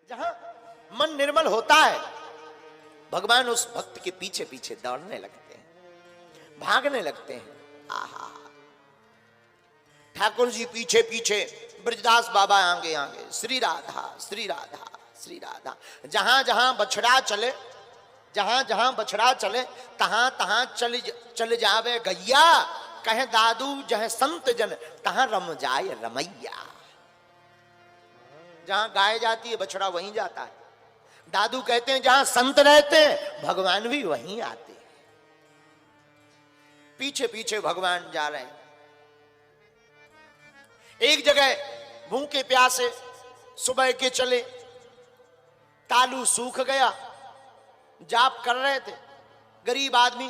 जहां मन निर्मल होता है भगवान उस भक्त के पीछे पीछे दौड़ने लगते हैं, भागने लगते हैं। आहा, ठाकुर जी पीछे पीछे, ब्रजदास बाबा आगे आगे, श्री राधा श्री राधा श्री राधा। जहां जहां बछड़ा चले, जहां जहां बछड़ा चले, तहां तहां चल जावे गैया, कहे दादू जह संत जन तहां रम जाए रमैया। जहां गाय जाती है बछड़ा वहीं जाता है। दादू कहते हैं जहां संत रहते हैं भगवान भी वहीं आते हैं। पीछे पीछे भगवान जा रहे हैं। एक जगह भूखे प्यासे सुबह के चले, तालू सूख गया, जाप कर रहे थे। गरीब आदमी,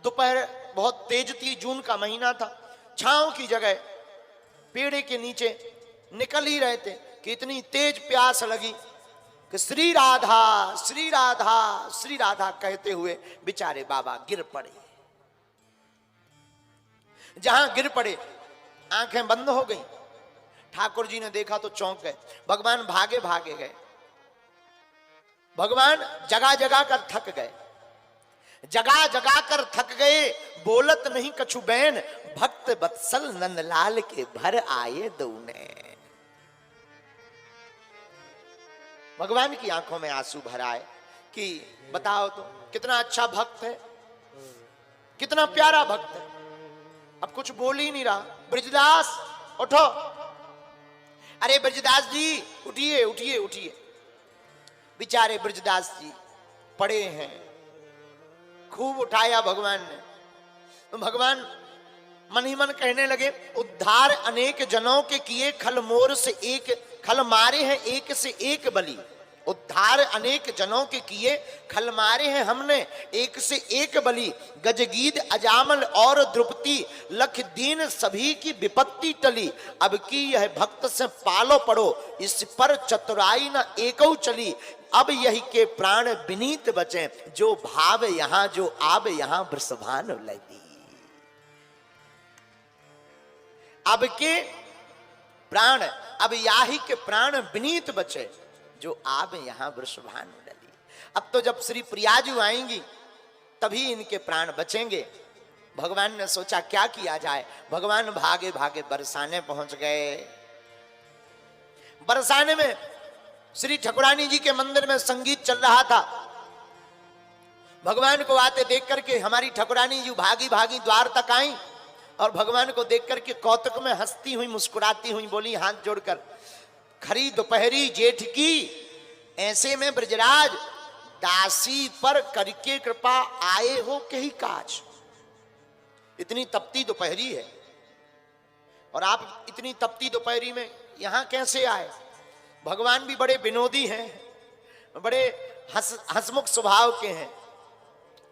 दोपहर बहुत तेज थी, जून का महीना था, छांव की जगह पेड़ के नीचे निकल ही रहे थे कि इतनी तेज प्यास लगी कि श्री राधा श्री राधा श्री राधा कहते हुए बेचारे बाबा गिर पड़े। जहां गिर पड़े आंखें बंद हो गई। ठाकुर जी ने देखा तो चौंक गए। भगवान भागे भागे गए। भगवान जगा जगा कर थक गए, जगा जगा कर थक गए। बोलत नहीं कछु बैन, भक्त बत्सल नंदलाल के भर आए दौने। भगवान की आंखों में आंसू भर आए कि बताओ तो कितना अच्छा भक्त है, कितना प्यारा भक्त है। अब कुछ बोल ही नहीं रहा। ब्रजदास उठो, अरे ब्रजदास जी उठिए उठिए उठिए। बेचारे ब्रजदास जी पड़े हैं। खूब उठाया भगवान ने। तो भगवान मन ही मन कहने लगे, उद्धार अनेक जनों के किए, खल मोर से एक खल मारे हैं एक से एक बलि। उद्धार अनेक जनों के किए, खल मारे हैं हमने एक से एक बलि। गजगीद अजामल और द्रुपति, लख दीन सभी की विपत्ति टली। अब की यह भक्त से पालो पड़ो, इस पर चतुराई न एकौ चली। अब यही के प्राण विनीत बचे, जो भाव यहां जो आब यहां वृषभान लगी। अब के प्राण, अब याही के प्राण विनीत बचे, जो आब यहां वृषभान लगी। अब तो जब श्री प्रियाजू आएंगी तभी इनके प्राण बचेंगे। भगवान ने सोचा क्या किया जाए। भगवान भागे भागे बरसाने पहुंच गए। बरसाने में श्री ठाकुरानी जी के मंदिर में संगीत चल रहा था। भगवान को आते देख करके हमारी ठाकुरानी जी भागी भागी द्वार तक आई और भगवान को देख करके कौतुक में हंसती हुई मुस्कुराती हुई बोली हाथ जोड़कर, खरी दोपहरी जेठ की, ऐसे में ब्रजराज दासी पर करके कृपा आए हो कहीं काज। इतनी तपती दोपहरी है और आप इतनी तपती दोपहरी में यहां कैसे आए। भगवान भी बड़े विनोदी हैं, बड़े हंसमुख स्वभाव के हैं।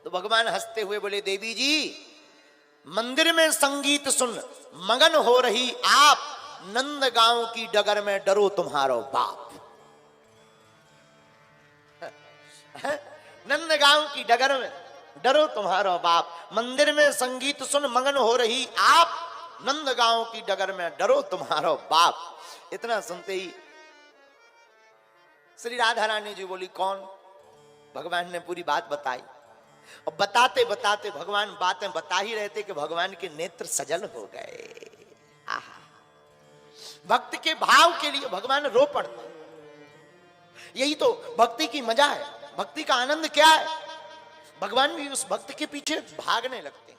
तो भगवान हंसते हुए बोले, देवी जी मंदिर में संगीत सुन मगन हो रही आप, नंदगांव की डगर में डरो तुम्हारो बाप। नंदगांव की डगर में डरो तुम्हारो बाप। मंदिर में संगीत सुन मगन हो रही आप, नंदगांव की डगर में डरो तुम्हारो बाप। इतना सुनते ही श्री राधा रानी जी बोली, कौन? भगवान ने पूरी बात बताई और बताते बताते भगवान बातें बता ही रहते कि भगवान के नेत्र सजल हो गए। आहा, भक्त के भाव के लिए भगवान रो पड़ते। यही तो भक्ति की मजा है। भक्ति का आनंद क्या है? भगवान भी उस भक्त के पीछे भागने लगते हैं।